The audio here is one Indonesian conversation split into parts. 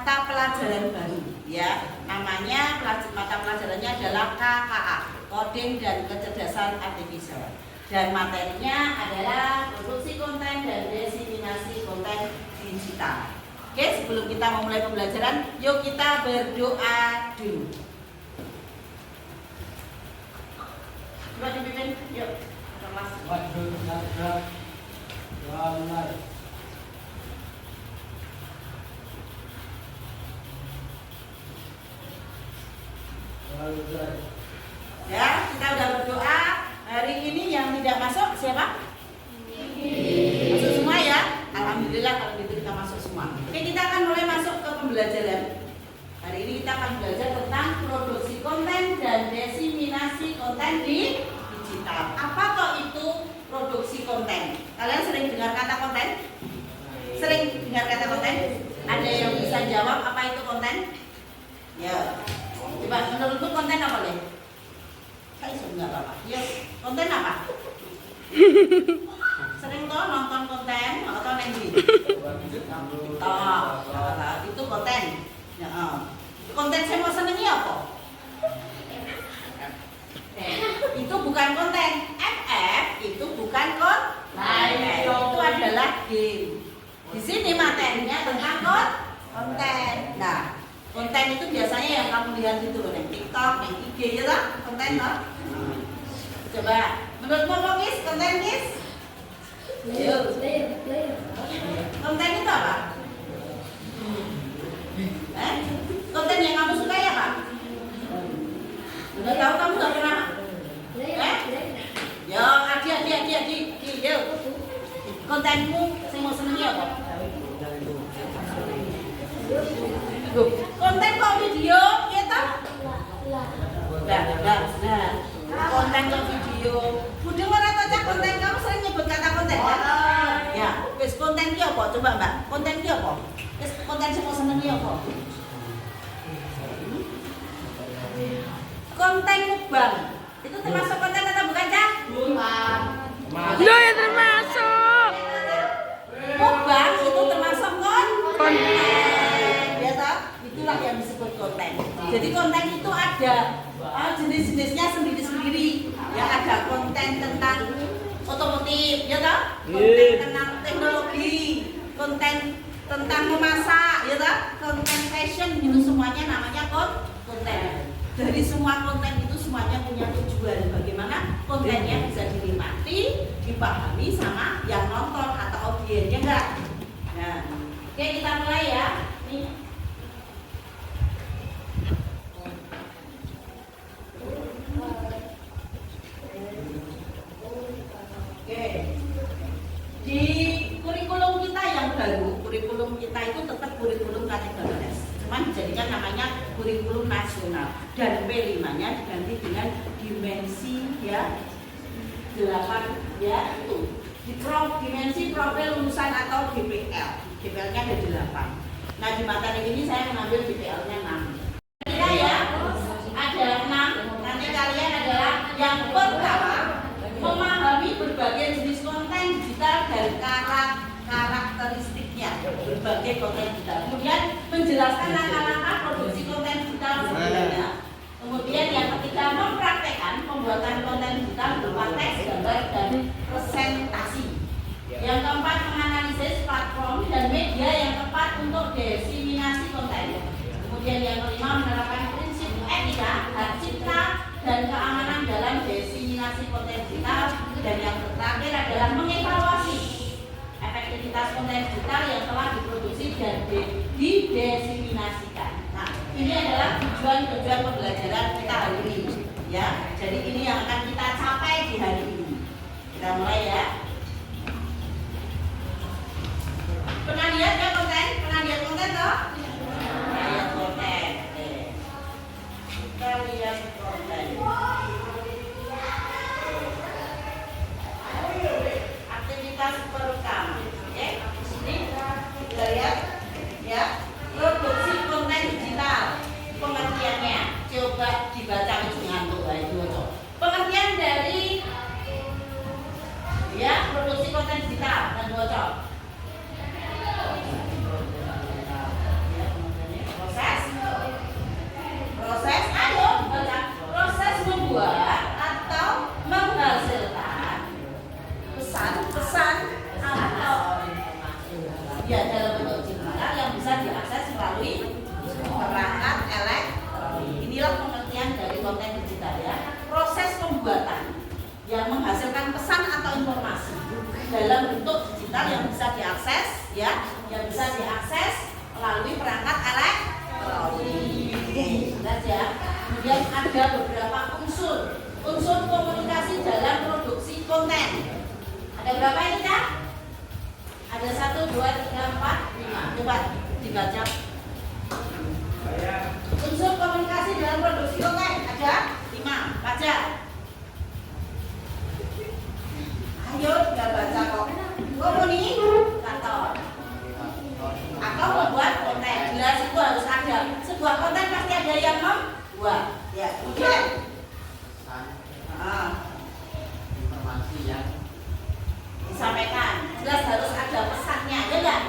mata pelajaran baru ya. Namanya mata pelajarannya adalah KKA, Coding dan Kecerdasan Artifisial. Dan materinya adalah produksi konten dan diseminasi konten digital. Oke, sebelum kita memulai pembelajaran, yuk kita berdoa dulu. Coba dipimpin, yuk. Ya, kita udah berdoa. Hari ini yang tidak masuk siapa? Masuk semua ya. Alhamdulillah kalau gitu kita masuk semua. Oke, kita akan mulai masuk ke pembelajaran. Hari ini kita akan belajar tentang produksi konten dan diseminasi konten di digital. Apa kok itu produksi konten? Kalian sering dengar kata konten? Sering dengar kata konten? Ada yang bisa jawab apa itu konten? Ya. Coba menurutmu konten apa deh? Saya enggak apa-apa. Ya, konten apa? Sering toh nonton konten atau nenggi? Itu konten. Ya, konten saya mau senengi apa? Itu bukan konten. FF itu bukan konten. Itu adalah game. Di sini materinya tentang konten. Nah, konten itu biasanya yang kamu lihat itu loh, yang TikTok, yang IG ya lah, konten loh. Coba, menurutmu apa guys? Konten guys? Konten itu apa? Konten yang kamu suka ya Pak? Udah tahu kamu gak pernah? Yo, adi, yo. Kontenmu saya mau senengi apa? Konten kok video, ya toh? Nah. Konten kok video. Budeng ora tocak konten, kamu sering nyebut kata konten ya? Ya, wis konten ki apa? Coba Mbak, konten ki apa? Wis konten sing mau senengi apa? Konten mukbang. Itu termasuk konten atau bukan, Cak? Bukan. Loh ya termasuk. Mukbang itu termasuk konten. Ya toh? Itulah yang disebut konten. Jadi konten itu ada jenis-jenisnya sendiri-sendiri. Ya, ada konten tentang otomotif, ya toh? Konten tentang teknologi, konten tentang memasak, ya toh? Konten fashion, itu semuanya namanya konten. Dari semua konten itu semuanya punya tujuan bagaimana kontennya bisa dinikmati, dipahami sama yang nonton atau audiensnya enggak. Nah, oke kita mulai ya. Nih. Oke. Di kurikulum kita yang baru, kurikulum kita itu tetap kurikulum kategori S. Cuman dijadikan namanya kurikulum nasional dan P5-nya diganti dengan dimensi ya 8 ya itu dimensi profil lulusan atau GPL. GPL-nya ada 8. Nah, di materi ini saya mengambil GPL-nya 6. Ya, ada 6. Nanti kalian adalah yang pertama memahami berbagai jenis konten digital dan karakteristiknya berbagai konten digital. Kemudian menjelaskan langkah-langkah produksi konten digital sebenarnya. Kemudian yang ketiga mempraktekkan pembuatan konten digital berupa teks, gambar, dan presentasi. Yang keempat menganalisis platform dan media yang tepat untuk diseminasi konten. Kemudian yang kelima menerapkan prinsip etika, hak cipta, dan keamanan dalam diseminasi konten digital. Dan yang terakhir adalah mengevaluasi efektivitas konten digital yang telah diproduksi dan didiseminasikan. Nah, ini adalah tujuan pembelajaran kita hari ini. Ya, jadi ini yang akan kita capai di hari ini. Kita mulai ya. Pernah lihat ya konten? Pernah lihat konten toh? Lihat konten. Kita lihat konten. Aktivitas pertama. Oke, sini kita lihat ya. Produksi konten digital. Pengertiannya coba dibaca dengan ngantuk itu. Pengertian dari pesan atau informasi dalam bentuk digital yang bisa diakses, ya, yang bisa diakses melalui perangkat elektronik. Jelas ya. Kemudian ada beberapa unsur komunikasi dalam produksi konten. Ada berapa ini Kak? Ada 1, 2, 3, 4, 5. Coba dibaca. Unsur komunikasi dalam produksi konten ada 5. Baca. Ayo nggak baca kok. Komunikator atau membuat konten. Jelas itu harus ada. Sebuah konten pasti ada yang membuat. Ya, kemudian informasi yang disampaikan. Jelas harus ada pesannya, ya enggak?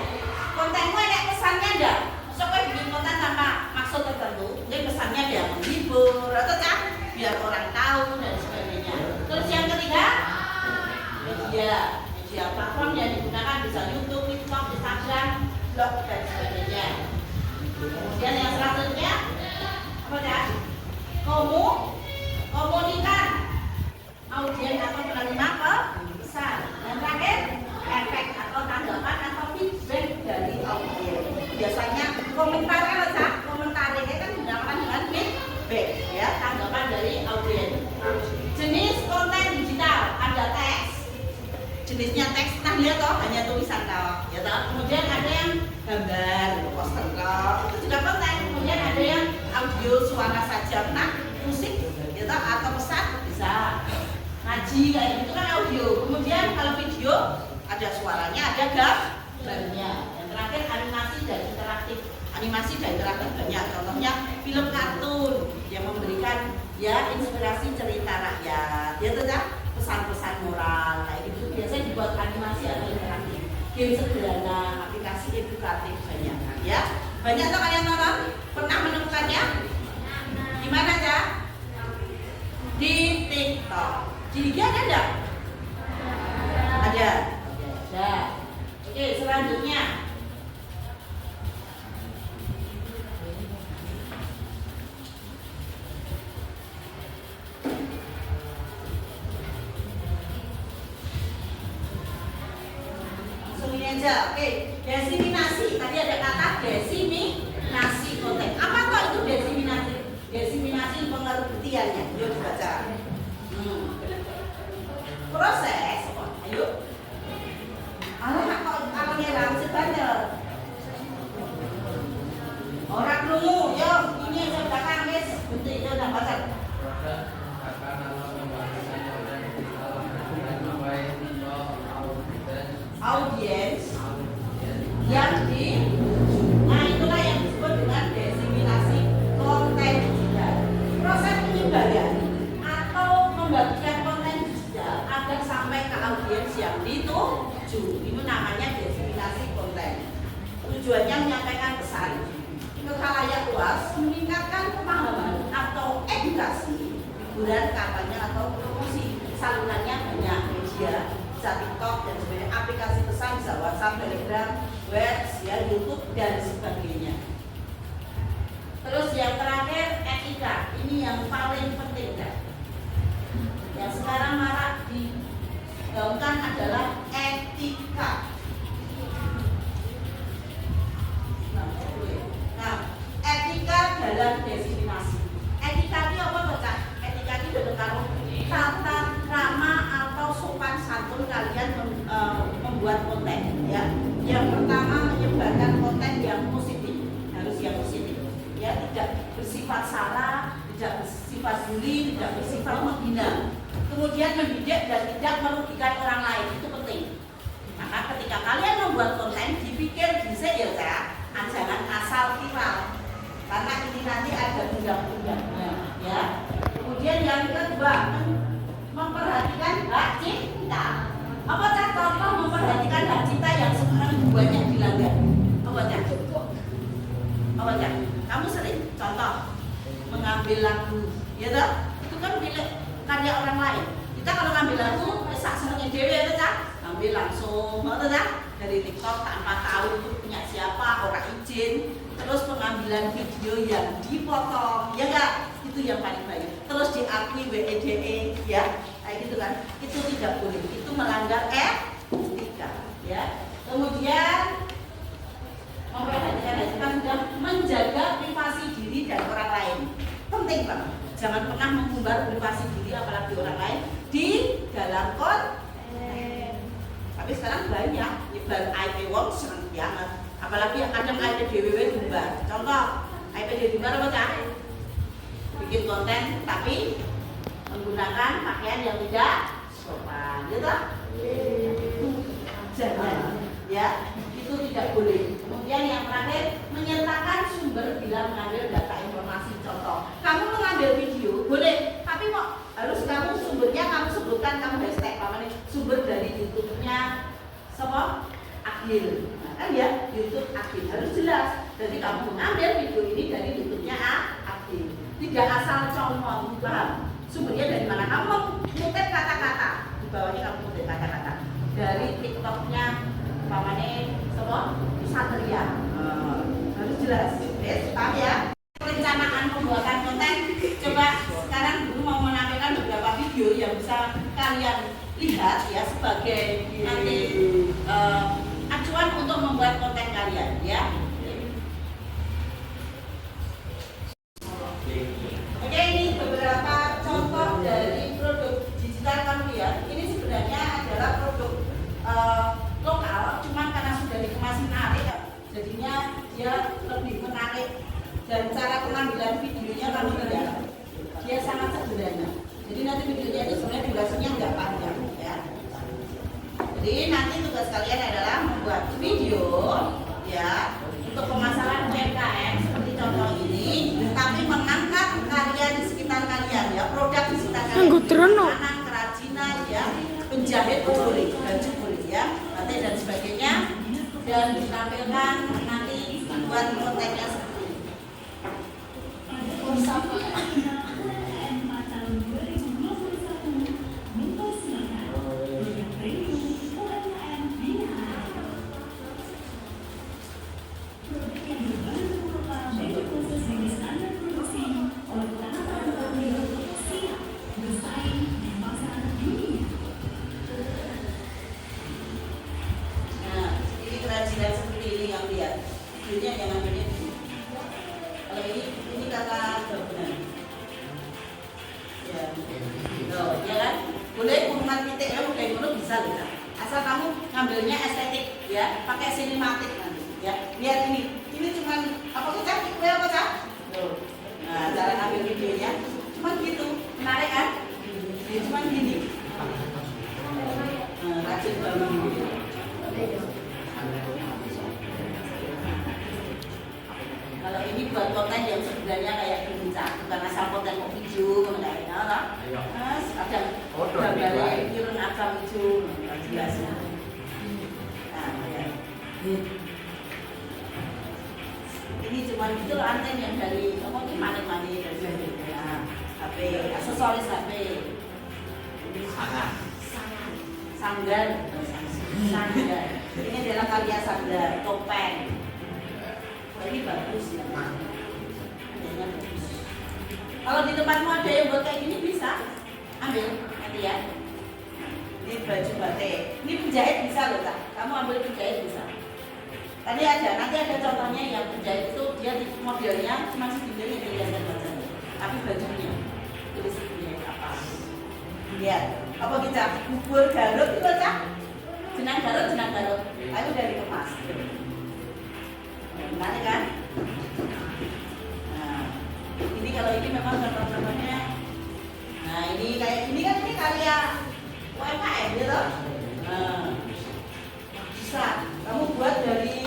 Kontenmu ada pesannya enggak? Supaya bikin konten tanpa maksud tertentu, jadi pesannya dia menghibur atau kan biar orang tahu dan sebagainya. Terus yang ketiga, media platform yang digunakan bisa YouTube, TikTok, Instagram, blog dan sebagainya. Kemudian yang selanjutnya apa kan? Komunikan audien atau penerima pesan. Yang terakhir, efek atau tanggapan atau feedback dari audien. Biasanya komentar ini kan digunakan dengan feedback, ya, tanggapan dari audien. Jenis konten digital ada teks, jenisnya teks, nah lihat toh hanya tulisan toh, ya toh. Kemudian ada yang gambar, poster toh, itu juga konten. Kemudian ada yang audio, suara saja, nah musik, ya toh, atau pesan bisa. Ngaji kayak gitu kan audio. Kemudian kalau video ada suaranya, ada gambarnya. Yang terakhir animasi dan interaktif. Animasi dan interaktif banyak. Contohnya film kartun yang memberikan ya inspirasi cerita rakyat. Ya tuh pesan-pesan moral kayak gitu. Biasanya dibuat animasi atau interaktif. Game sederhana, aplikasi edukatif banyak. Ya banyak tuh kalian nonton. Pernah menemukannya? Di mana ya? Di TikTok. Di IG ada enggak? Ada. Oke, selanjutnya. Langsung ini aja. Oke, desiminasi. Tadi ada kata desiminasi konten. Apa kok itu desiminasi? Desiminasi pengertiannya. Yuk dibaca. Proses, ayo. Kalau nyelam sebanyak. Orang nunggu, yuk ini saya belakang guys. Bentuk itu udah baca. proses akan membagikan konten digital sampai Audiens yang nah itulah yang disebut dengan desiminasi konten digital. Proses penyebaran atau membagikan konten digital agar sampai ke audiens yang dituju, itu namanya desiminasi konten. Tujuannya menyampaikan pesan ke khalayak luas, meningkatkan pemahaman atau edukasi, hiburan, kampanye atau promosi. Salurannya banyak, media, bisa TikTok dan sebagainya, aplikasi pesan bisa WhatsApp, Telegram, web, ya, YouTube dan sebagainya. Terus yang terakhir etika, ini yang paling penting kan. Yang sekarang marak digaungkan adalah etika. Nah, etika dalam desiminasi. Etika itu apa baca? Etika itu adalah tata krama atau sopan santun kalian membuat konten, ya. Yang pertama menyebarkan konten yang positif, harus yang positif, ya, tidak bersifat sara, tidak bersifat bully, tidak bersifat menghina. Kemudian mendidik dan tidak merugikan orang lain, itu penting. Maka ketika kalian membuat konten, dipikir bisa ya Kak, jangan asal viral, karena ini nanti ada undang-undangnya, ya. Kemudian yang kedua, memperhatikan hak cipta. Apa contoh memperhatikan hak cipta yang sekarang banyak dilanggar? Apa kamu sering contoh mengambil lagu, ya toh? Itu kan milik karya orang lain. Kita kalau ngambil lagu, sak senengnya dewe, ya toh? Ambil langsung, betul tak? Dari TikTok tanpa tahu itu punya siapa, orang izin. Terus pengambilan video yang dipotong, ya enggak? Itu yang paling baik. Terus diakui WEDE, ya, kayak kayak gitu kan, itu tidak boleh, itu melanggar etika, ya. Kemudian memperhatikan etika sudah menjaga privasi diri dan orang lain, penting banget. Jangan pernah mengumbar privasi diri apalagi orang lain di dalam konten. Tapi sekarang banyak nyebar IP wong seneng banget, apalagi kadang IP DWW diumbar. Contoh IP diumbar apa cah? Bikin konten tapi menggunakan pakaian yang tidak sopan, gitu? Jangan, ya, itu tidak boleh. Kemudian yang terakhir, menyertakan sumber bila mengambil data informasi. Contoh, kamu mengambil video, boleh, tapi kok harus kamu sumbernya kamu sebutkan, kamu hashtag apa nih? Sumber dari YouTube-nya siapa? Agil. Nah, kan ya, YouTube Agil harus jelas. Jadi kamu mengambil video ini dari YouTube-nya Agil. Tidak asal comot, paham? Sumbernya dari mana? Kamu mengutip kata-kata, di bawahnya kamu mengutip kata-kata dari TikTok-nya pamannya siapa? Satria. Harus jelas. Paham ya? Perencanaan pembuatan konten. Coba sekarang Guru mau menampilkan beberapa video yang bisa kalian lihat ya sebagai nanti acuan untuk membuat konten kalian, ya. Oke, ini beberapa contoh dari produk digital kamu ya. Ini sebenarnya adalah produk lokal, cuman karena sudah dikemas menarik, jadinya dia lebih menarik. Dan cara pengambilan videonya kamu tidak, dia sangat sederhana. Jadi nanti videonya itu sebenarnya durasinya nggak panjang, ya. Jadi nanti tugas kalian adalah membuat video, ya, untuk pemasaran UMKM seperti contoh ini, tapi mengangkat karya di sekitar kalian, ya, produk di sekitar kalian, makanan, kerajinan, ya, penjahit boleh, baju boleh, ya, batik dan sebagainya, dan ditampilkan nanti buat kontennya seperti ini. Kerajinan seperti ini yang lihat, videonya yang ambilnya ini. Kalau ini kata gabungan, ya, loh, ya kan? Boleh kurungan titik ya, boleh ngono bisa loh. Asal kamu ngambilnya estetik, ya, pakai sinematik nanti, ya. Lihat ini cuman apa kita? Kue apa cak? Nah, cara ngambil videonya, cuman gitu, menarik kan? Jadi cuman gini. Rajin banget. Kalau ini buat konten yang sebenarnya kayak bincang, bukan asal konten mau video, kayak lah. Mas, kadang gambarnya kirun asal video, jelas. Nah, ya. Ini cuma itu anten yang dari apa ini mani dari HP, aksesoris HP. Sanggar. Ini adalah karya sanggar, topeng. Ini bagus ya. Adanya bagus. Kalau di tempatmu ada yang buat kayak gini bisa ambil nanti ya. Ini baju batik. Ini penjahit bisa loh kak. Kamu ambil penjahit bisa. Tadi ada, nanti ada contohnya yang penjahit itu dia modelnya cuma segini kelihatan bacanya. Tapi bajunya tulisnya apa? Lihat. Apa kita bubur Garut itu cak? Jenang Garut. Aku dari kemas. Menarik kan? Nah, ini kalau ini memang contoh-contohnya. Nah, ini kayak ini kan ini karya UMKM gitu. Nah, bisa kamu buat dari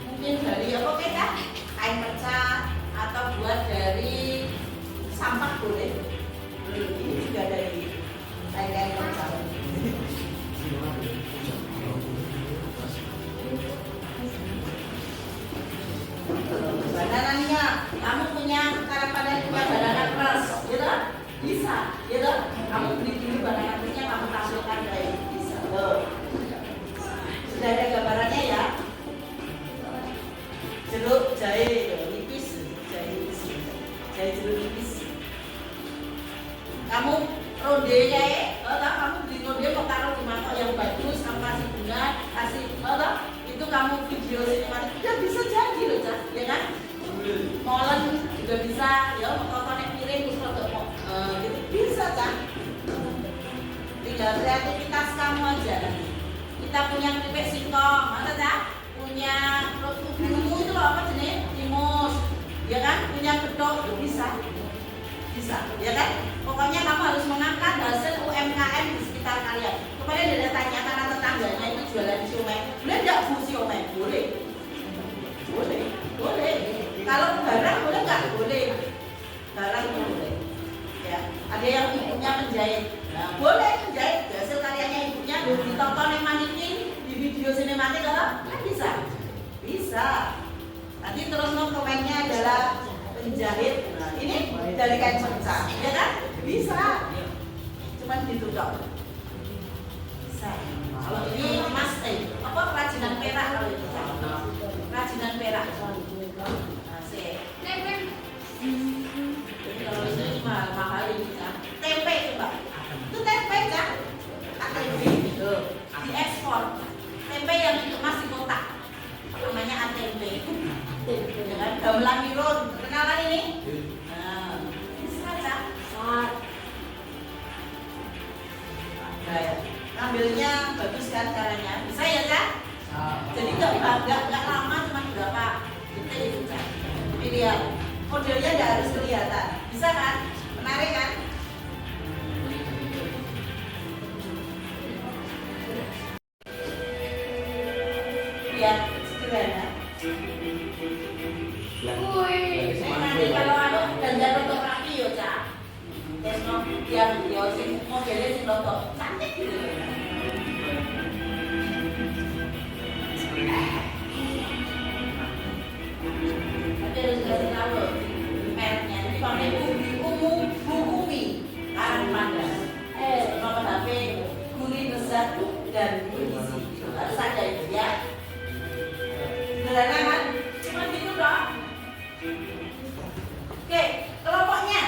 mungkin dari apa kita? Kain pecah atau buat dari sampah boleh. Ini juga dari kain pecah. Banananya, kamu punya cara punya banana keras, gitu? Bisa, gitu? Kamu beli dulu banana kerasnya, kamu tampilkan kayak bisa. Loh. Sudah ada gambarannya ya? Jeruk jahe nipis, jahe jeruk nipis. kita punya keripik singkong, masa ya? Punya ilmu itu loh apa jenis? Timus, ya kan? Punya gedok bisa, ya kan? Pokoknya kamu harus mengangkat hasil UMKM di sekitar kalian. Kemarin ada tanya karena tetangganya itu jualan siomay, boleh nggak bu siomay? Boleh. Kalau barang boleh nggak? Boleh. Barang itu boleh. Ya, ada yang ibunya menjahit. Nah, boleh menjahit hasil karyanya ibunya ditonton yang manikin di video sinematik kan bisa. Nanti terus komennya adalah penjahit. Nah, ini dari kain pecah, ya kan? Bisa. Cuman gitu dong. Bisa. Kalau ini emas apa kerajinan perak kalau itu? Kerajinan perak. Asik. Kalau ini mahal ini kan. Tempe coba. Itu tempe kan? Tempe itu diekspor. Tempe yang itu masih kotak. Namanya atempe. Dengan gamelan mirun. Kenalan ini? Nah, bisa kan? Ambilnya bagus kan caranya. Bisa ya kan? Jadi nggak lama, cuma berapa detik itu kan. Ini lihat. Modelnya nggak harus kelihatan, bisa kan? Menarik kan? Ya, sederhana. Nanti kalau ada dandan rotok lagi yo cak, yang yo sing modelnya sing rotok cantik gitu. Harus kasih tahu mereknya. Jadi pakai bumi karang pandan. Nomor HP gurih lezat dan bergizi. Harus ada itu ya. Sederhana kan? Cuma gitu dong. Oke, kelompoknya.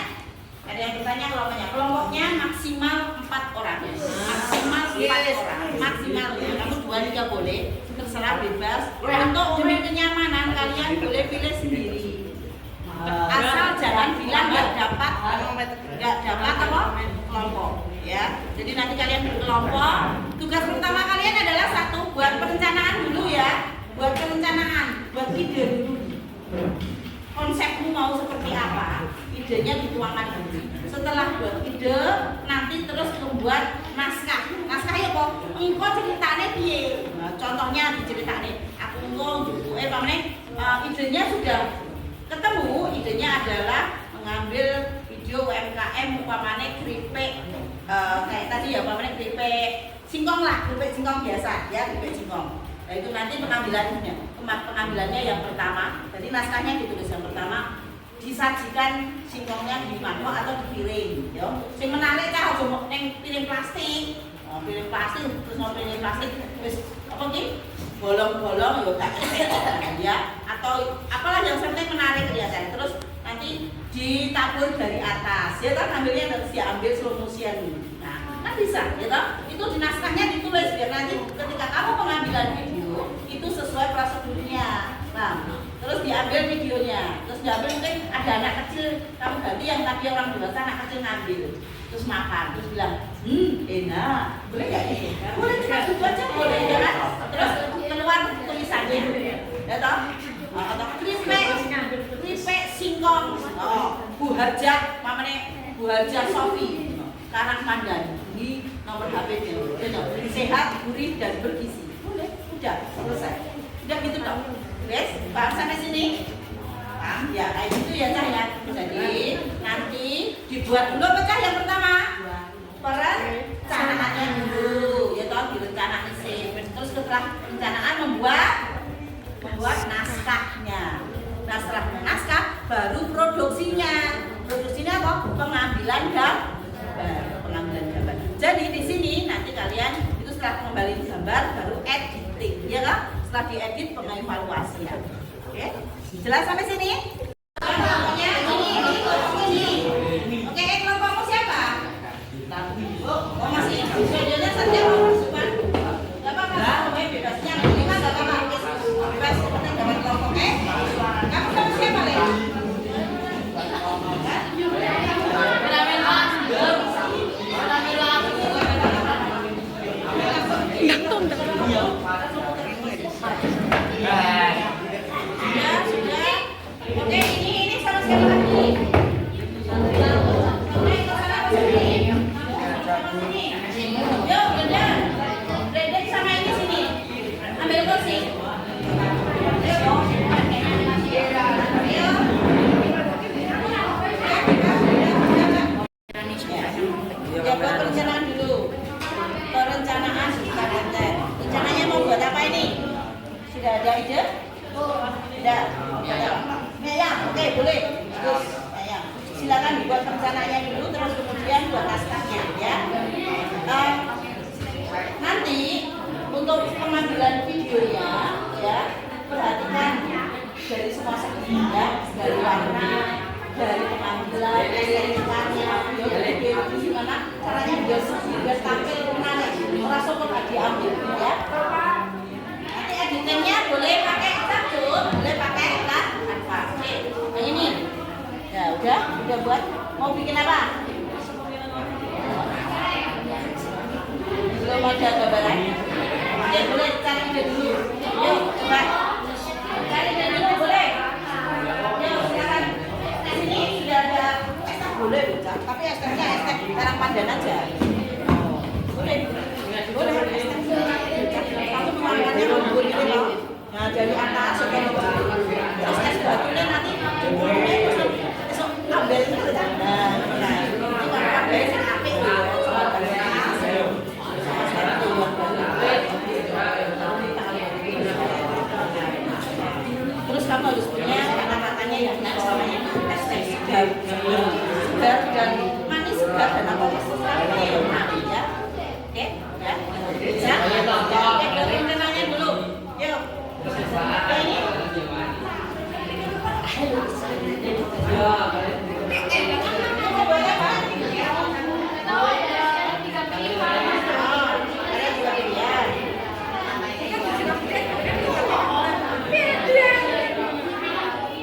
Ada yang bertanya kelompoknya. Kelompoknya maksimal 4 orang. Maksimal 4 orang. Maksimal ya. Kamu 2-3 boleh. Terserah bebas. Untuk umum kenyamanan kalian boleh pilih sendiri. Asal jangan bilang nggak dapat apa kelompok ya. Jadi nanti kalian berkelompok. Tugas pertama kalian adalah satu, buat perencanaan dulu ya. Buat perencanaan, buat ide dulu. Konsepmu mau seperti apa? Idenya dituangkan dulu. Setelah buat ide, nanti terus membuat naskah. Naskah ya kok, engko ceritanya piye? Nah, contohnya diceritane. Aku engko pamane idenya sudah ketemu. Idenya adalah mengambil video UMKM umpamane keripik kayak tadi ya, umpamane keripik singkong lah, keripik singkong biasa ya, keripik singkong. Nah, itu nanti pengambilannya yang pertama. Jadi naskahnya ditulis yang pertama, disajikan singkongnya di mangkok atau di piring, ya. Sing menarik cah aja mok ning piring plastik. Piring plastik terus mau piring plastik wis apa ki? Bolong-bolong ya gak ya. Atau apalah yang penting menarik kelihatan. Terus nanti ditabur dari atas. Ya kan ambilnya harus diambil slow motion. Nah, kan bisa, ya toh? Itu di naskahnya ditulis biar nanti ketika kamu pengambilan video itu sesuai prosedurnya. Nah, terus diambil videonya, terus diambil mungkin ada anak kecil, kamu ganti yang tadi orang dewasa, anak kecil ngambil, terus makan, terus bilang, enak, boleh nggak nih? Boleh, cuma gitu aja boleh ya kan? Terus keluar tulisannya, ya toh? Atau keripik singkong, Bu Hajah, mamane Bu Hajah Sofi, Karang Pandan, ini nomor HP-nya, sehat, gurih dan bergizi, boleh, udah selesai, udah gitu dong. Guys, paham sampai sini? Paham? Ya, kayak gitu ya Cah ya. Jadi nanti dibuat dulu apa Cah yang pertama? Perencanaannya dulu, ya toh direncanakan sih. Terus setelah perencanaan membuat naskahnya. Nah setelah naskah baru produksinya. Produksinya apa? Pengambilan gambar. Jadi di sini nanti kalian itu setelah pengambilan gambar baru editing, ya kan? Setelah diedit pengevaluasian. Oke? Jelas sampai sini? Kelompoknya ini. Oke, kelompokmu siapa? Oh, masih videonya saja mau masukkan. Enggak apa-apa, bebasnya. Ini kan enggak apa-apa. Bebas penting dapat kelompok. Kamu sama siapa, Le? Gantung. Tidak ada ide? Tidak. Ya, oke, boleh. Terus, ya. Silakan dibuat rencananya dulu, terus kemudian buat naskahnya, ya. Nanti untuk pengambilan videonya, ya, perhatikan dari semua segi, ya, dari warna, dari pengambilan, estetikannya, video gimana caranya biar tampil menarik, orang sokong gak diambil, ya. Nanti editingnya boleh pakai Capcut, boleh pakai Canva. Oke, yang ini, ya udah buat. Mau bikin apa? Belum ada gambaran? Oke, boleh cari ide dulu. Yuk, coba cari ide dulu, boleh. Yuk, silakan. Di sini sudah ada estek, boleh bocah, tapi esteknya estek karang pandan aja. Boleh, boleh estek. Kamu pemandangannya lembut gitu loh. Nah, dari atas sampai ke bawah. Terus es batunya nanti besok ambil itu. Nah, ini kalau ambil yang apik loh. Terus kamu harus punya kata-katanya yang namanya estek segar dan manis, segar dan apa sesuatu yang manis, ya. Oke, ya. Bisa? Oke, dengerin renanya dulu. Yuk. Ini.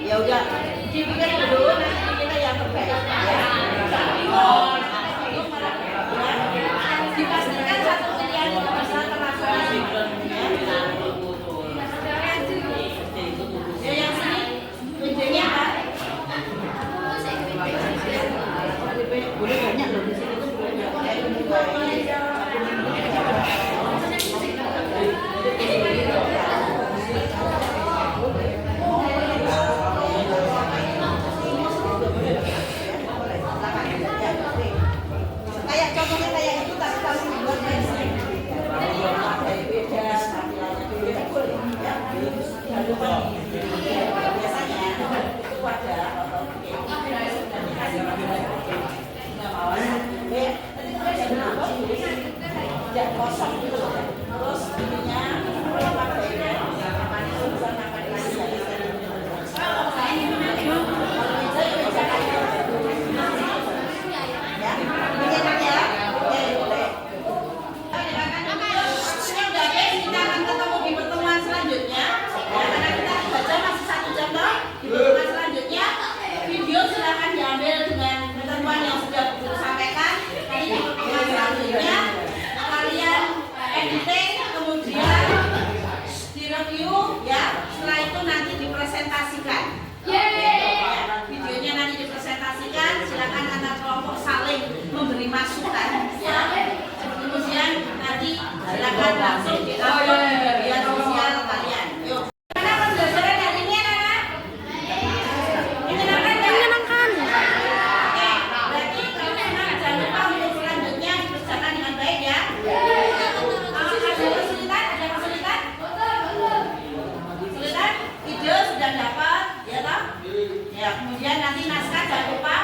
Ya udah, dipikir dulu, nanti kita yang terbaik. Dipastikan satu pilihan itu bisa termasuk. Ya yang sini, idenya apa? Boleh banyak loh di sini tuh banyak. Kayak contohnya kayak itu tapi kamu buat versi beda, biasanya itu ada tidak kosong gitu loh. Terus ininya dipresentasikan. Videonya nanti dipresentasikan, silakan antar kelompok saling memberi masukan, ya. Kemudian nanti silakan langsung di-upload di media sosial kalian. Yuk. Mana pembelajaran hari ini, anak-anak? Menyenangkan. Oke, berarti kalau memang jangan lupa untuk selanjutnya dikerjakan dengan baik, ya. Ada kesulitan? Kesulitan? Ide sudah dapat, ya toh? Ya, kemudian nanti naskah jangan lupa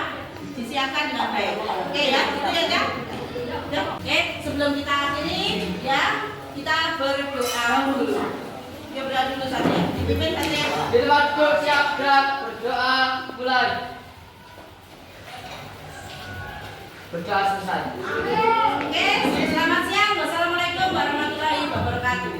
disiapkan dengan baik. Oke ya, gitu ya Kak? Oke, sebelum kita akhiri ya, kita berdoa dulu. Ya berdoa dulu saja. Dipimpin saja. Bila waktu siap gerak berdoa mulai. Berdoa selesai. Oke, selamat siang. Wassalamualaikum warahmatullahi wabarakatuh.